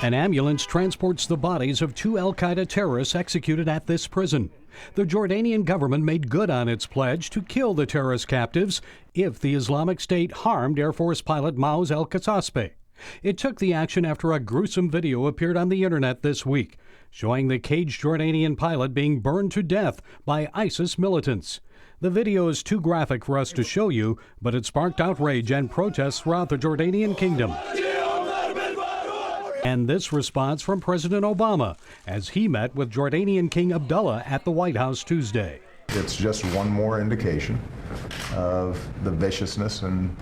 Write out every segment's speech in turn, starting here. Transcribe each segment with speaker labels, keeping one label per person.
Speaker 1: An ambulance transports the bodies of 2 al-Qaeda terrorists executed at this prison. The Jordanian government made good on its pledge to kill the terrorist captives if the Islamic State harmed Air Force pilot Mao's al-kaseasbeh. It took the action after a gruesome video appeared on the internet this week, showing the caged Jordanian pilot being burned to death by ISIS militants. The video is too graphic for us to show you, but it sparked outrage and protests throughout the Jordanian kingdom. And this response from President Obama as he met with Jordanian King Abdullah at the White House Tuesday.
Speaker 2: It's just one more indication of the viciousness and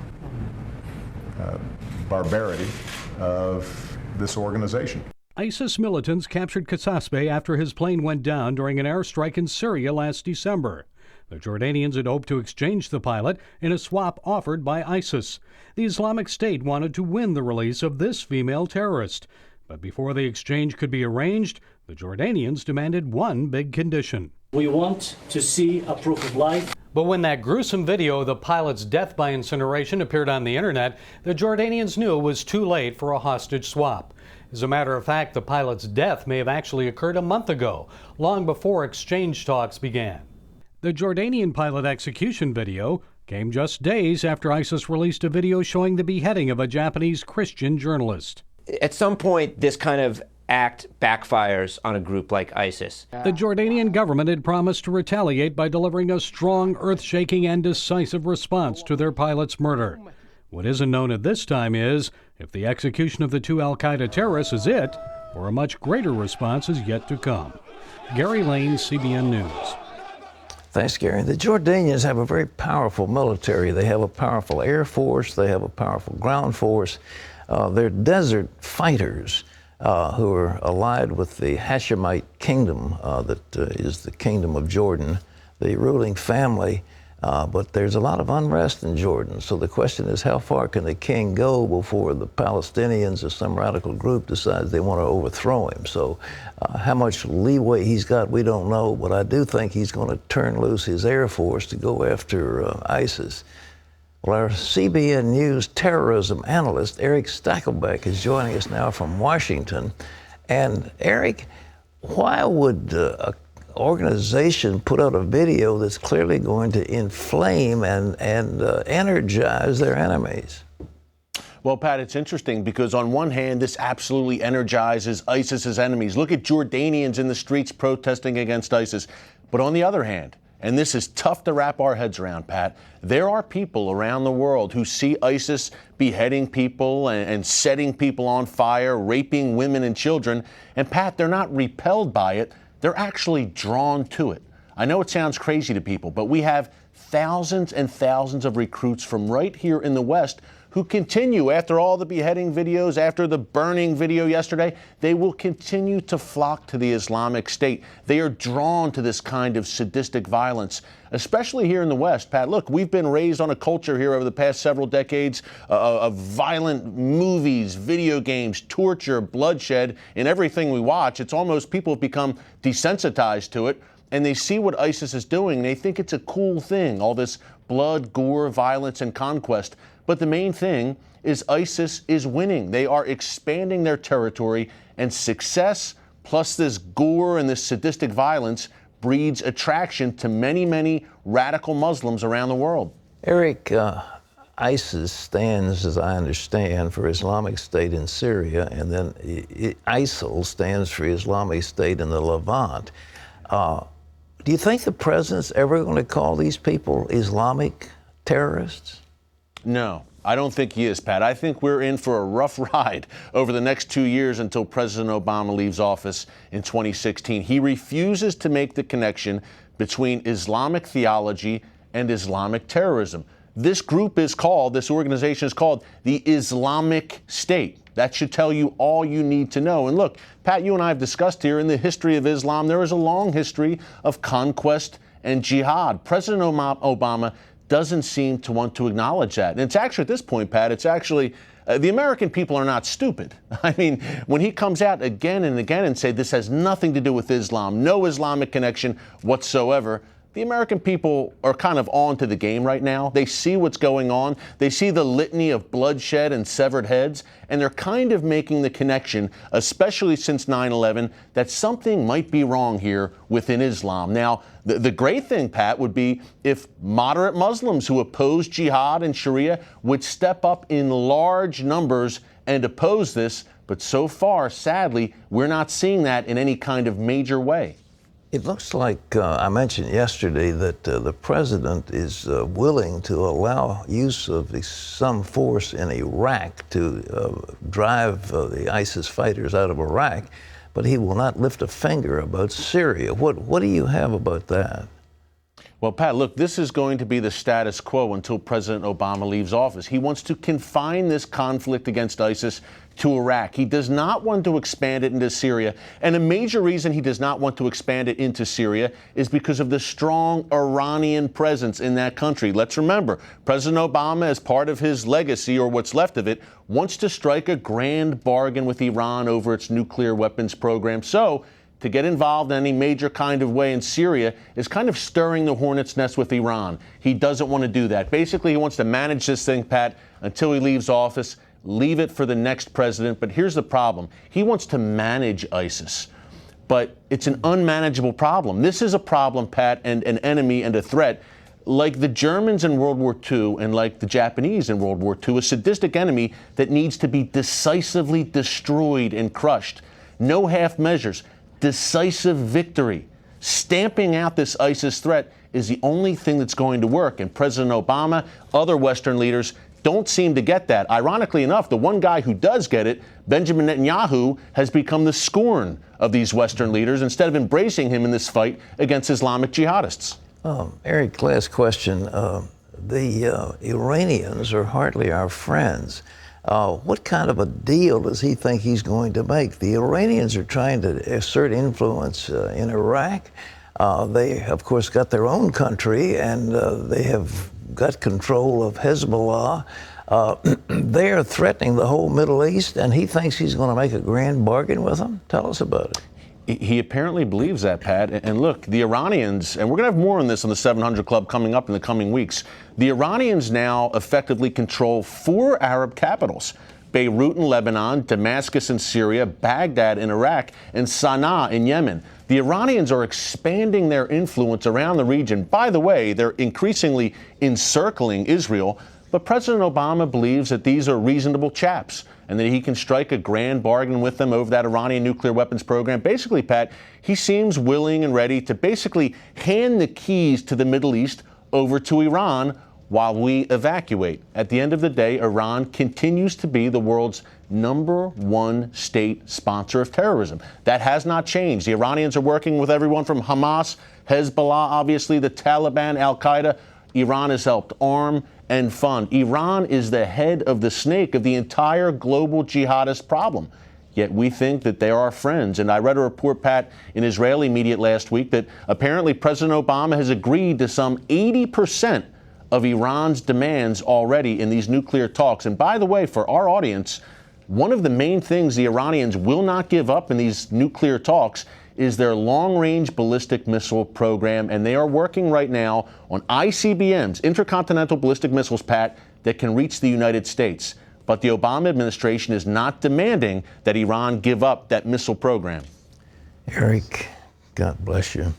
Speaker 2: barbarity of this organization.
Speaker 1: ISIS militants captured Kaseasbeh after his plane went down during an airstrike in Syria last December. The Jordanians had hoped to exchange the pilot in a swap offered by ISIS. The Islamic State wanted to win the release of this female terrorist. But before the exchange could be arranged, the Jordanians demanded one big condition.
Speaker 3: We want to see a proof of life.
Speaker 1: But when that gruesome video of the pilot's death by incineration appeared on the internet, the Jordanians knew it was too late for a hostage swap. As a matter of fact, the pilot's death may have actually occurred a month ago, long before exchange talks began. The Jordanian pilot execution video came just days after ISIS released a video showing the beheading of a Japanese Christian journalist.
Speaker 4: At some point, this kind of act backfires on a group like ISIS.
Speaker 1: The Jordanian government had promised to retaliate by delivering a strong, earth-shaking, and decisive response to their pilot's murder. What isn't known at this time is if the execution of the 2 al-Qaeda terrorists is it, or a much greater response is yet to come. Gary Lane, CBN News.
Speaker 5: Thanks, Gary. The Jordanians have a very powerful military. They have a powerful air force. They have a powerful ground force. They're desert fighters who are allied with the Hashemite kingdom that is the kingdom of Jordan, the ruling family. But there's a lot of unrest in Jordan. So the question is, how far can the king go before the Palestinians or some radical group decides they want to overthrow him? So how much leeway he's got, we don't know. But I do think he's going to turn loose his air force to go after ISIS. Well, our CBN News terrorism analyst, Eric Stakelbeck, is joining us now from Washington. And Eric, why would a organization put out a video that's clearly going to inflame and energize their enemies?
Speaker 6: Well, Pat, it's interesting because on one hand, this absolutely energizes ISIS's enemies. Look at Jordanians in the streets protesting against ISIS. But on the other hand, and this is tough to wrap our heads around, Pat, there are people around the world who see ISIS beheading people and setting people on fire, raping women and children. And Pat, they're not repelled by it. They're actually drawn to it. I know it sounds crazy to people, but we have thousands and thousands of recruits from right here in the West who continue, after all the beheading videos, after the burning video yesterday, they will continue to flock to the Islamic State. They are drawn to this kind of sadistic violence, especially here in the West. Pat, look, we've been raised on a culture here over the past several decades of violent movies, video games, torture, bloodshed in everything we watch. It's almost people have become desensitized to it, and they see what ISIS is doing, and they think it's a cool thing, all this blood, gore, violence, and conquest. But the main thing is ISIS is winning. They are expanding their territory, and success plus this gore and this sadistic violence breeds attraction to many, many radical Muslims around the world.
Speaker 5: Eric, ISIS stands, as I understand, for Islamic State in Syria, and then ISIL stands for Islamic State in the Levant. Do you think the president's ever going to call these people Islamic terrorists?
Speaker 6: No, I don't think he is, Pat. I think we're in for a rough ride over the next 2 years until President Obama leaves office in 2016. He refuses to make the connection between Islamic theology and Islamic terrorism. This organization is called the Islamic State. That should tell you all you need to know. And look, Pat, you and I have discussed here in the history of Islam, there is a long history of conquest and jihad. President Obama doesn't seem to want to acknowledge that. And it's actually, at this point, Pat, it's actually, the American people are not stupid. I mean, when he comes out again and again and say this has nothing to do with Islam, no Islamic connection whatsoever, the American people are kind of on to the game right now. They see what's going on. They see the litany of bloodshed and severed heads, and they're kind of making the connection, especially since 9/11, that something might be wrong here within Islam. Now, the great thing, Pat, would be if moderate Muslims who oppose jihad and Sharia would step up in large numbers and oppose this. But so far, sadly, we're not seeing that in any kind of major way.
Speaker 5: It looks like I mentioned yesterday that the president is willing to allow use of some force in Iraq to drive the ISIS fighters out of Iraq, but he will not lift a finger about Syria. What do you have about that?
Speaker 6: Well, Pat, look, this is going to be the status quo until President Obama leaves office. He wants to confine this conflict against ISIS to Iraq. He does not want to expand it into Syria. And a major reason he does not want to expand it into Syria is because of the strong Iranian presence in that country. Let's remember, President Obama, as part of his legacy, or what's left of it, wants to strike a grand bargain with Iran over its nuclear weapons program. So, to get involved in any major kind of way in Syria is kind of stirring the hornet's nest with Iran. He doesn't want to do that. Basically, he wants to manage this thing, Pat, until he leaves office, leave it for the next president. But here's the problem. He wants to manage ISIS, but it's an unmanageable problem. This is a problem, Pat, and an enemy and a threat like the Germans in World War II and like the Japanese in World War II, a sadistic enemy that needs to be decisively destroyed and crushed. No half measures. Decisive victory. Stamping out this ISIS threat is the only thing that's going to work. And President Obama, other Western leaders don't seem to get that. Ironically enough, the one guy who does get it, Benjamin Netanyahu, has become the scorn of these Western leaders instead of embracing him in this fight against Islamic jihadists.
Speaker 5: Eric, last question. The Iranians are hardly our friends. What kind of a deal does he think he's going to make? The Iranians are trying to assert influence in Iraq. They, of course, got their own country, and they have got control of Hezbollah. They are threatening the whole Middle East, and he thinks he's going to make a grand bargain with them? Tell us about it.
Speaker 6: He apparently believes that, Pat. And look, the Iranians, and we're going to have more on this on the 700 Club coming up in the coming weeks. The Iranians now effectively control 4 Arab capitals: Beirut in Lebanon, Damascus in Syria, Baghdad in Iraq, and Sana'a in Yemen. The Iranians are expanding their influence around the region. By the way, they're increasingly encircling Israel. But President Obama believes that these are reasonable chaps and that he can strike a grand bargain with them over that Iranian nuclear weapons program. Basically, Pat, he seems willing and ready to basically hand the keys to the Middle East over to Iran while we evacuate. At the end of the day, Iran continues to be the world's #1 state sponsor of terrorism. That has not changed. The Iranians are working with everyone from Hamas, Hezbollah, obviously, the Taliban, al-Qaeda. Iran has helped arm and fund. Iran is the head of the snake of the entire global jihadist problem. Yet we think that they are our friends. And I read a report, Pat, in Israeli media last week that apparently President Obama has agreed to some 80% of Iran's demands already in these nuclear talks. And by the way, for our audience, one of the main things the Iranians will not give up in these nuclear talks is their long-range ballistic missile program, and they are working right now on ICBMs, intercontinental ballistic missiles, Pat, that can reach the United States. But the Obama administration is not demanding that Iran give up that missile program.
Speaker 5: Eric, God bless you.